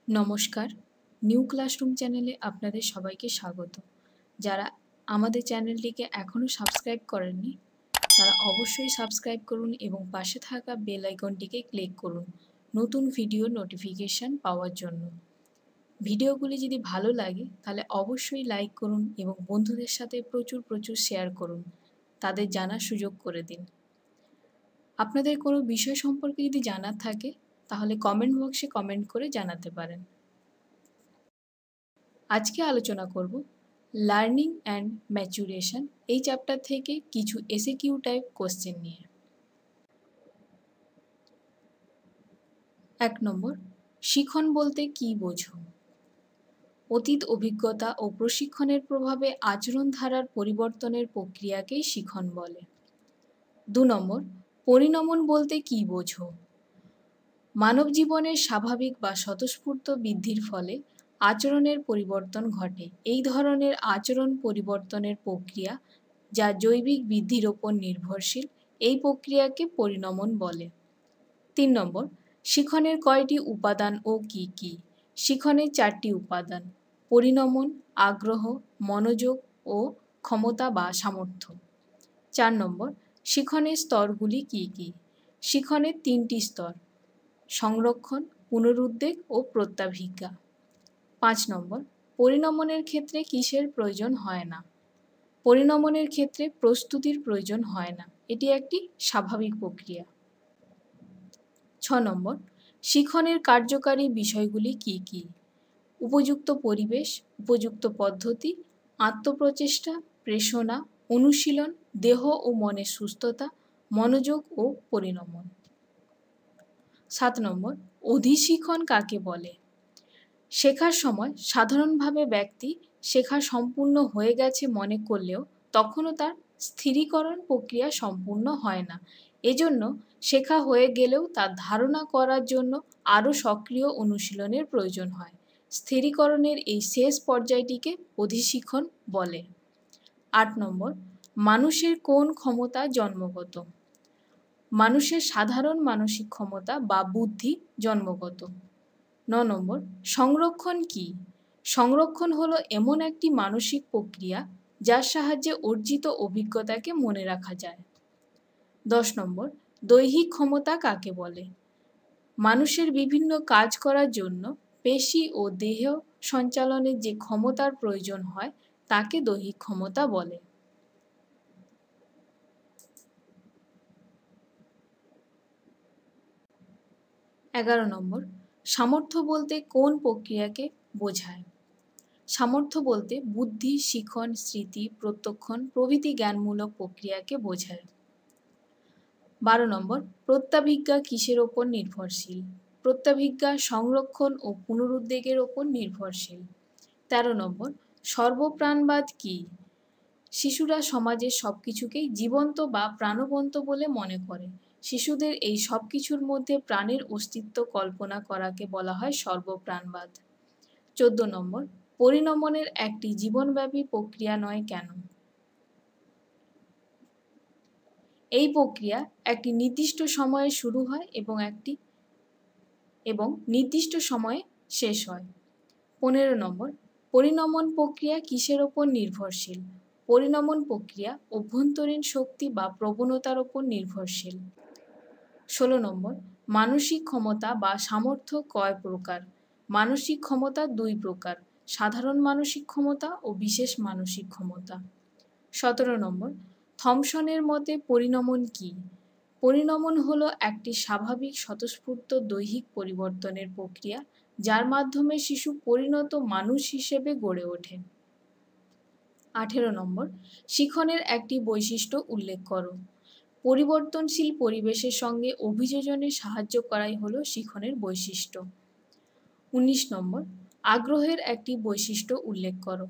নমস্কার, new classroom চ্যানেলে আপনাদের সবাইকে স্বাগত। যারা আমাদের চ্যানেলটিকে এখনও সাবস্ক্রাইব করেননি, তারা অবশ্যই সাবস্ক্রাইব করুন এবং পাশে থাকা বেল আইকনটিকে ক্লিক করুন নতুন ভিডিওর নোটিফিকেশান পাওয়ার জন্য। ভিডিওগুলি যদি ভালো লাগে তাহলে অবশ্যই লাইক করুন এবং বন্ধুদের সাথে প্রচুর শেয়ার করুন, তাদের জানার সুযোগ করে দিন। আপনাদের কোনো বিষয় সম্পর্কে যদি জানার থাকে তাহলে কমেন্ট বক্সে কমেন্ট করে জানাতে পারেন। আজকে আলোচনা করব লার্নিং অ্যান্ড ম্যাচুরেশন এই চ্যাপ্টার থেকে কিছু এসএকিউ টাইপ কোশ্চেন নিয়ে। 1 নম্বর, শিখন বলতে কী বোঝো? অতীত অভিজ্ঞতা ও প্রশিক্ষণের প্রভাবে আচরণ ধারার পরিবর্তনের প্রক্রিয়াকেই শিখন বলে। 2 নম্বর, পরিণমন বলতে কী বোঝো? মানব জীবনের স্বাভাবিক বা স্বতঃস্ফূর্ত বৃদ্ধির ফলে আচরণের পরিবর্তন ঘটে। এই ধরনের আচরণ পরিবর্তনের প্রক্রিয়া যা জৈবিক বৃদ্ধির ওপর নির্ভরশীল, এই প্রক্রিয়াকে পরিণমন বলে। 3 নম্বর, শিখনের কয়টি উপাদান ও কী কী? শিখনের 4টি উপাদান: পরিণমন, আগ্রহ, মনোযোগ ও ক্ষমতা বা সামর্থ্য। 4 নম্বর, শিখনের স্তরগুলি কী কী? শিখনের 3টি স্তর: সংরক্ষণ, পুনরুদ্বেগ ও প্রত্যাভিজ্ঞা। 5 নম্বর, পরিণমনের ক্ষেত্রে কিসের প্রয়োজন হয় না? পরিণমনের ক্ষেত্রে প্রস্তুতির প্রয়োজন হয় না, এটি একটি স্বাভাবিক প্রক্রিয়া। 6 নম্বর, শিখনের কার্যকারী বিষয়গুলি কী কী? উপযুক্ত পরিবেশ, উপযুক্ত পদ্ধতি, আত্মপ্রচেষ্টা, প্রেরণা, অনুশীলন, দেহ ও মনের সুস্থতা, মনোযোগ ও পরিণমন। 7 নম্বর, অধিশিখন কাকে বলে? শেখার সময় সাধারণভাবে ব্যক্তি শেখা সম্পূর্ণ হয়ে গেছে মনে করলেও তখনও তার স্থিরীকরণ প্রক্রিয়া সম্পূর্ণ হয় না। এজন্য শেখা হয়ে গেলেও তার ধারণা করার জন্য আরও সক্রিয় অনুশীলনের প্রয়োজন হয়। স্থিরীকরণের এই শেষ পর্যায়টিকে অধিশিখন বলে। 8 নম্বর, মানুষের কোন ক্ষমতা জন্মগত? মানুষের সাধারণ মানসিক ক্ষমতা বা বুদ্ধি জন্মগত। 9 নম্বর, সংরক্ষণ কী? সংরক্ষণ হলো এমন একটি মানসিক প্রক্রিয়া যার সাহায্যে অর্জিত অভিজ্ঞতাকে মনে রাখা যায়। 10 নম্বর, দৈহিক ক্ষমতা কাকে বলে? মানুষের বিভিন্ন কাজ করার জন্য পেশি ও দেহ সঞ্চালনের যে ক্ষমতার প্রয়োজন হয় তাকে দৈহিক ক্ষমতা বলে। 11 নম্বর, সামর্থ্য বলতে কোন প্রক্রিয়াকে বোঝায়? সামর্থ্য বলতে বুদ্ধি, শিখন, স্মৃতি, প্রত্যক্ষণ প্রভৃতি জ্ঞানমূলক প্রক্রিয়াকে বোঝায়। 12 নম্বর, প্রত্যাভিজ্ঞা কিসের ওপর নির্ভরশীল? প্রত্যাভিজ্ঞা সংরক্ষণ ও পুনরুদ্বেগের ওপর নির্ভরশীল। 13 নম্বর, সর্বপ্রাণবাদ কী? শিশুরা সমাজের সব কিছুকেই জীবন্ত বা প্রাণবন্ত বলে মনে করে। শিশুদের এই সব কিছুর মধ্যে প্রাণের অস্তিত্ব কল্পনা করাকে বলা হয় সর্বপ্রাণবাদ। 14 নম্বর, পরিণমনের একটি জীবনব্যাপী প্রক্রিয়া নয় কেন? এই প্রক্রিয়া একটি নির্দিষ্ট সময়ে শুরু হয় এবং নির্দিষ্ট সময়ে শেষ হয়। 15 নম্বর, পরিণমন প্রক্রিয়া কিসের ওপর নির্ভরশীল? পরিণমন প্রক্রিয়া অভ্যন্তরীণ শক্তি বা প্রবণতার ওপর নির্ভরশীল। 16 নম্বর, মানসিক ক্ষমতা বা সামর্থ্য কয় প্রকার? মানসিক ক্ষমতা 2 প্রকার: সাধারণ মানসিক ক্ষমতা ও বিশেষ মানসিক ক্ষমতা। 17 নম্বর, থমসনের মতে পরিণমন কী? পরিণমন হলো একটি স্বাভাবিক স্বতঃস্ফূর্ত দৈহিক পরিবর্তনের প্রক্রিয়া যার মাধ্যমে শিশু পরিণত মানুষ হিসেবে গড়ে ওঠে। 18 নম্বর, শিখনের একটি বৈশিষ্ট্য উল্লেখ করো। পরিবর্তনশীল পরিবেশের সঙ্গে অভিযোজনে সাহায্য করাই হলো শিখনের বৈশিষ্ট্য। 19 নম্বর, আগ্রহের একটি বৈশিষ্ট্য উল্লেখ করো।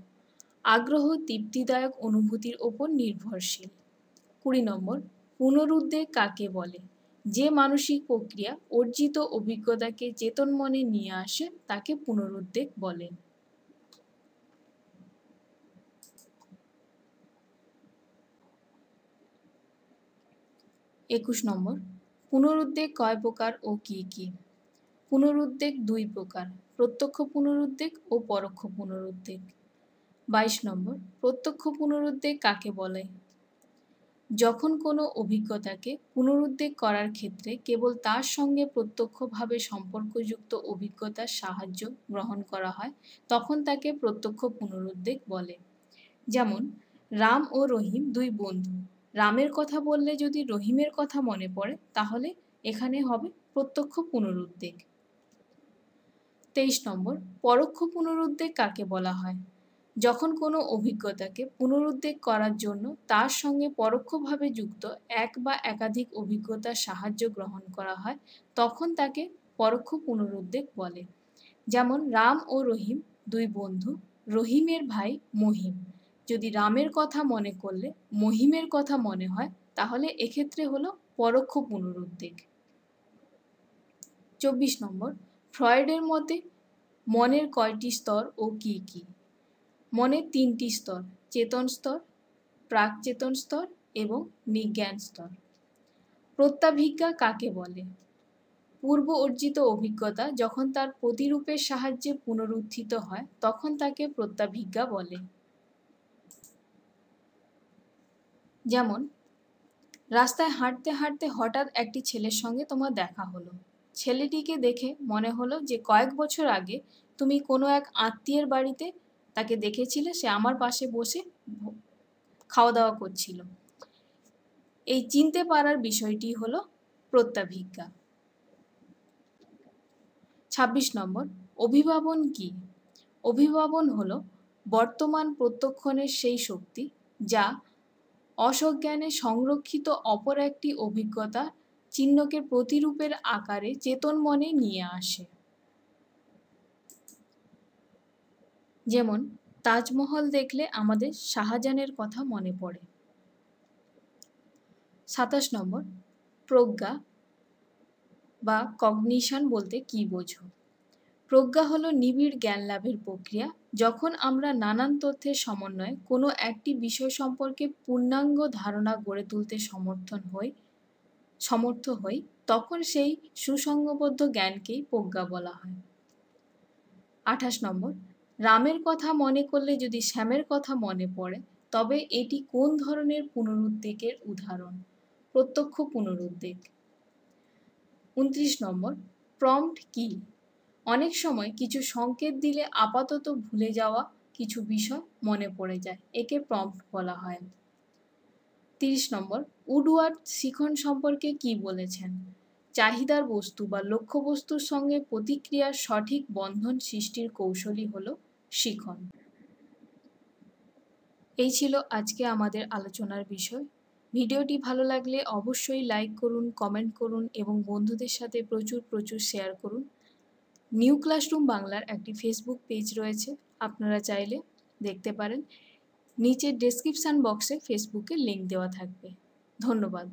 আগ্রহ তৃপ্তিদায়ক অনুভূতির ওপর নির্ভরশীল। 20 নম্বর, পুনরুদ্বেগ কাকে বলে? যে মানসিক প্রক্রিয়া অর্জিত অভিজ্ঞতাকে চেতন মনে নিয়ে আসে তাকে পুনরুদ্বেগ বলে। 21 নম্বর, পুনরুদ্বেগ কয় প্রকার ও কী কী? পুনরুদ্বেগ দুই প্রকার, প্রত্যক্ষ পুনরুদ্বেগ ও পরোক্ষ পুনরুদ্বেগ। 22 নম্বর, প্রত্যক্ষ পুনরুদ্বেগ কাকে বলে? যখন কোনো অভিজ্ঞতাকে পুনরুদ্বেগ করার ক্ষেত্রে কেবল তার সঙ্গে প্রত্যক্ষভাবে সম্পর্কযুক্ত অভিজ্ঞতার সাহায্য গ্রহণ করা হয়, তখন তাকে প্রত্যক্ষ পুনরুদ্বেগ বলে। যেমন রাম ও রহিম দুই বন্ধু, রামের কথা বললে যদি রহিমের কথা মনে পড়ে তাহলে এখানে হবে প্রত্যক্ষ পুনরুদ্বেগ। 23 নম্বর, পরোক্ষ পুনরুদ্বেগ কাকে বলা হয়? যখন কোনো অভিজ্ঞতাকে পুনরুদ্বেগ করার জন্য তার সঙ্গে পরোক্ষভাবে যুক্ত এক বা একাধিক অভিজ্ঞতার সাহায্য গ্রহণ করা হয়, তখন তাকে পরোক্ষ পুনরুদ্বেগ বলে। যেমন রাম ও রহিম দুই বন্ধু, রহিমের ভাই মহিম, যদি রামের কথা মনে করলে মহিমের কথা মনে হয় তাহলে এক্ষেত্রে হলো পরোক্ষ পুনরুদ্বেগ। 24 নম্বর, ফ্রয়েডের মতে মনের কয়টি স্তর ও কি কি? মনের 3টি স্তর, চেতন স্তর, প্রাক-চেতন স্তর এবং নিজ্ঞান স্তর। প্রত্যাভিজ্ঞা কাকে বলে? পূর্ব অর্জিত অভিজ্ঞতা যখন তার প্রতিরূপের সাহায্যে পুনরুত্থিত হয় তখন তাকে প্রত্যাভিজ্ঞা বলে। যেমন রাস্তায় হাঁটতে হাঁটতে হঠাৎ একটি ছেলের সঙ্গে তোমার দেখা হলো। ছেলেটিকে দেখে মনে হলো যে কয়েক বছর আগে তুমি কোনো এক আত্মীয়ের বাড়িতে তাকে দেখেছিলে, সে আমার পাশে বসে খাওয়া দাওয়া করছিল। এই চিনতে পারার বিষয়টি হলো প্রত্যাভিজ্ঞা। 26 নম্বর, অভিভাবন কি? অভিভাবন হলো বর্তমান প্রত্যক্ষণের সেই শক্তি যা অসজ্ঞানে সংরক্ষিত অপর একটি অভিজ্ঞতা চিহ্নকে প্রতিরূপের আকারে চেতন মনে নিয়ে আসে। যেমন তাজমহল দেখলে আমাদের শাহজাহানের কথা মনে পড়ে। 27 নম্বর, প্রজ্ঞা বা কগনিশন বলতে কি বোঝো? প্রজ্ঞা হলো নিবিড় জ্ঞান লাভের প্রক্রিয়া। যখন আমরা নানান তথ্যের সমন্বয়ে কোনো একটি বিষয় সম্পর্কে পূর্ণাঙ্গ ধারণা গড়ে তুলতে সমর্থ হই তখন সেই সুসংবদ্ধ জ্ঞানকেই প্রজ্ঞা বলা হয়। 28 নম্বর, রামের কথা মনে করলে যদি শ্যামের কথা মনে পড়ে তবে এটি কোন ধরনের পুনরুদ্বেগের উদাহরণ? প্রত্যক্ষ পুনরুদ্বেগ। 29 নম্বর, প্রম্পট কি? অনেক সময় কিছু সংকেত দিলে আপাতত ভুলে যাওয়া কিছু বিষয় মনে পড়ে যায়, একে প্রম্পট বলা হয়। 30 নম্বর, উডওয়ার্ড শিখন সম্পর্কে কি বলেছেন? চাহিদার বস্তু বা লক্ষ্যবস্তুর সঙ্গে প্রতিক্রিয়ার সঠিক বন্ধন সৃষ্টির কৌশলই হলো শিখন। এই ছিল আজকে আমাদের আলোচনার বিষয়। ভিডিওটি ভালো লাগলে অবশ্যই লাইক করুন, কমেন্ট করুন এবং বন্ধুদের সাথে প্রচুর শেয়ার করুন। নিউ ক্লাসরুম বাংলার একটি ফেসবুক পেজ রয়েছে, আপনারা চাইলে দেখতে পারেন। নিচে ডেসক্রিপশন বক্সে ফেসবুকের লিঙ্ক দেওয়া থাকবে। ধন্যবাদ।